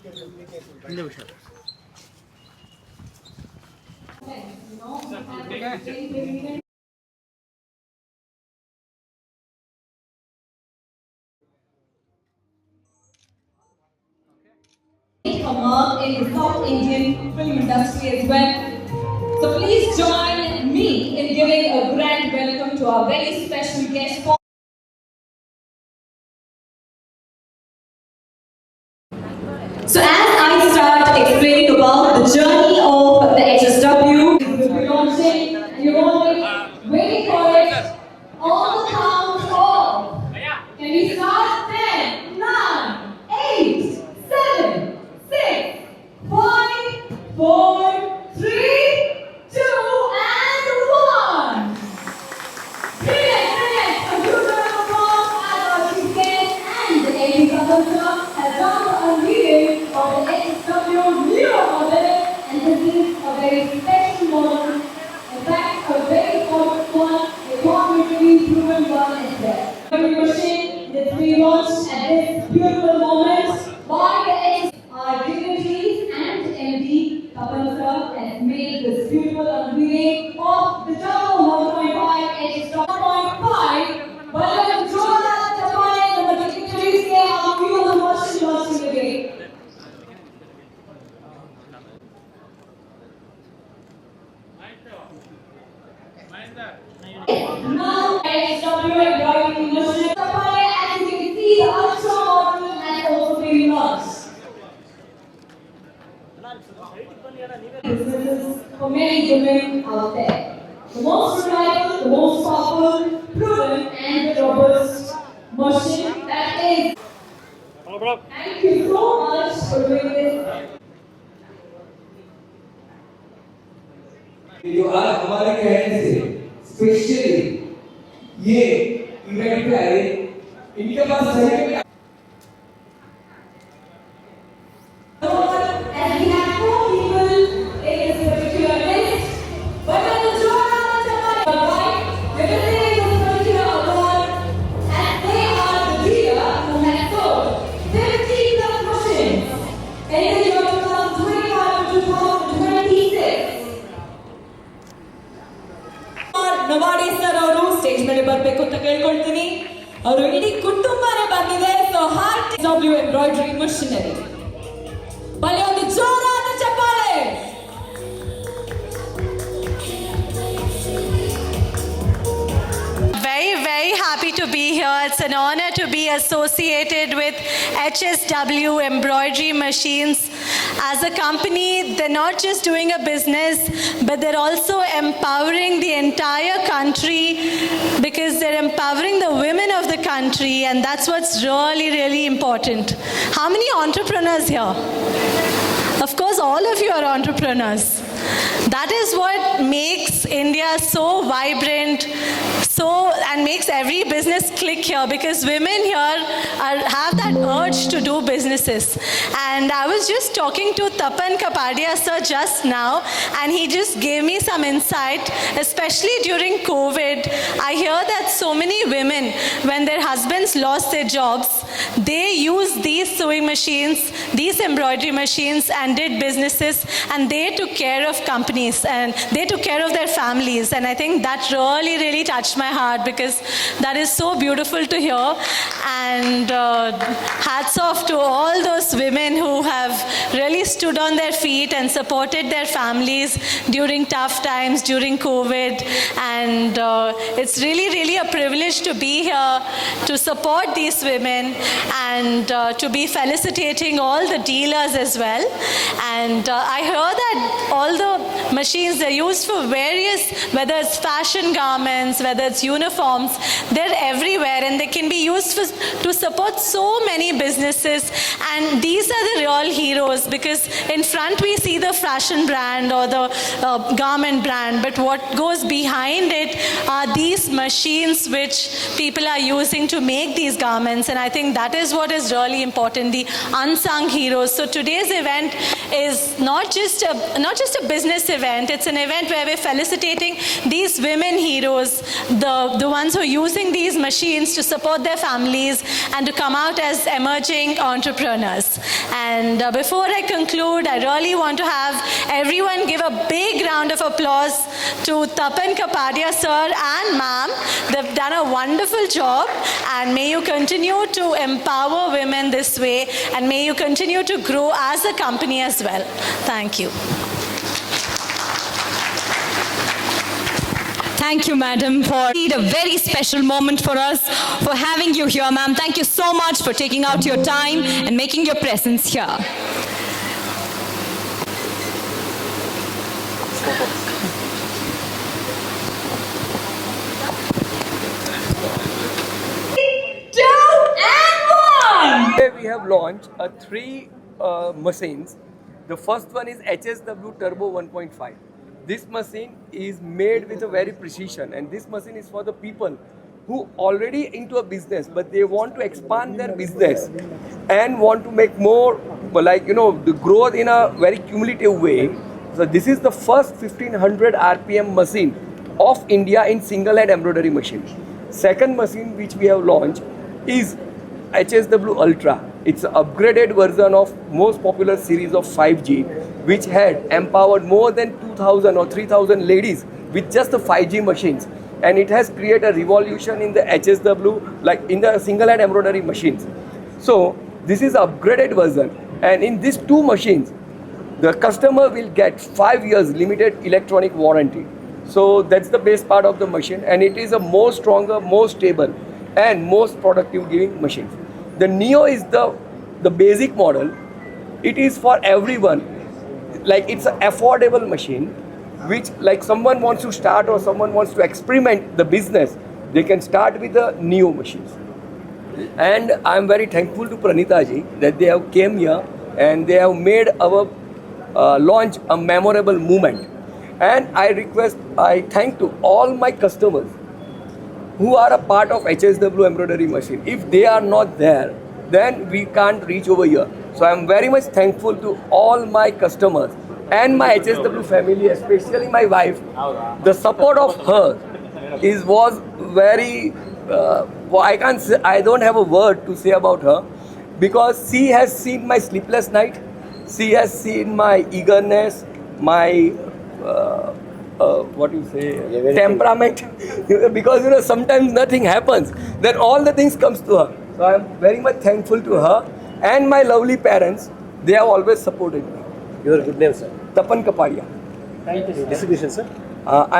A mark in the South Indian film industry as well. So please join me in giving a grand welcome to our very special guest. So as I start explaining about the journey of the HSW, we'll be launching and you're all waiting for it. All the count off. Can we start? 10, 9, 8, 7, 6, 5, 4, 3, 2, and 1. Brilliant! A huge round of applause as our chief guest and the AV Kavalcha has done the unveiling of the HSW Neo model, and this is a very special model. In fact, a very important one, a cognitively proven one as well. The machine that's being launched at this beautiful moment by the our dignitaries and MD Kavalcha has made this beautiful unveiling of the Jumbo 1.5 HSW 1.5. But Jordan Chapale, the dignitaries here are beautiful machine launching again. Now, HSW embroidery machine. As you can see, the Ultra model has also been launched. Businesses for many women out there. The most reliable, the most powerful, proven, and the robust machine that is. Thank you so much for doing this. जो आज हमारे कहने से specially ये event पे आए, इनके पास सही As we have 4 people in this particular list, but when the Jordan Chapale arrived, they were in this particular award, and they are the dealer who has sold 50 plus machines in the year 2025 to 2026. ನವಾಡಿ sir ಅವರು stage ಮೇಲೆ ಬರಬೇಕು ಅಂತ ಕೇಳ್ಕೊಳ್ತೀನಿ. ಅವರು ಇಡೀ ಕುಟುಂಬನೇ ಬಂದಿದೆ. So heart W embroidery machinery ಬಲಿ ಒಂದು ಜೋರಾದ ಚಪ್ಪಾಳೆ. Very happy to be here. It's an honor to be associated with HSW Embroidery Machines. As a company, they're not just doing a business, but they're also empowering the entire country because they're empowering the women of the country, and that's what's really, really important. How many entrepreneurs here? Of course, all of you are entrepreneurs. That is what makes India so vibrant, and makes every business click here, because women here have that urge to do businesses. And I was just talking to Tapan Kapadia sir just now, and he just gave me some insight, especially during COVID. I hear that so many women, when their husbands lost their jobs, they used these sewing machines, these embroidery machines, and did businesses, and they took care of companies and they took care of their families. And I think that really, really touched my heart, because that is so beautiful to hear. And hats off to all those women who have really stood on their feet and supported their families during tough times, during COVID. And it's really, really a privilege to be here to support these women, and to be felicitating all the dealers as well. And I heard that all the machines, they're used for various, whether it's fashion garments, whether it's uniforms, they're everywhere, and they can be used to support so many businesses. And these are the real heroes, because in front we see the fashion brand or the garment brand, but what goes behind it are these machines which people are using to make these garments. And I think that is what is really important, the unsung heroes. So today's event is not just a business event, it's an event where we're felicitating these women heroes, the ones who are using these machines to support their families and to come out as emerging entrepreneurs. us. And before I conclude, I really want to have everyone give a big round of applause to Tapan Kapadia sir and ma'am. They've done a wonderful job, and may you continue to empower women this way, and may you continue to grow as a company as well. Thank you. Thank you, madam, for a very special moment for us, for having you here, ma'am. Thank you so much for taking out your time and making your presence here. Today we have launched three machines. The first one is HSW Turbo 1.5. This machine is made with a very precision, and this machine is for the people who already into a business but they want to expand their business and want to make more, the growth in a very cumulative way. So this is the first 1500 RPM machine of India in single head embroidery machine. Second machine which we have launched is HSW Ultra. It's an upgraded version of most popular series of 5G, which had empowered more than 2,000 or 3,000 ladies with just the 5G machines. And it has created a revolution in the HSW, like in the single hand embroidery machines. So this is upgraded version. And in these two machines, the customer will get 5 years limited electronic warranty. So that's the best part of the machine. And it is a more stronger, more stable and most productive giving machine. The Neo is the basic model. It is for everyone. Like it's an affordable machine, which like someone wants to start or someone wants to experiment the business, they can start with the Neo machines. And I'm very thankful to Pranita ji that they have came here and they have made our launch a memorable moment. And I thank to all my customers who are a part of HSW embroidery machine. If they are not there, then we can't reach over here. So I'm very much thankful to all my customers and my HSW family, especially my wife. The support of her was very, I don't have a word to say about her, because she has seen my sleepless night. She has seen my eagerness, my temperament. Because sometimes nothing happens, then all the things comes to her. So I am very much thankful to her and my lovely parents. They have always supported me. Your good name, sir. Tapan Kapadia. Thank you. Distribution, sir. I am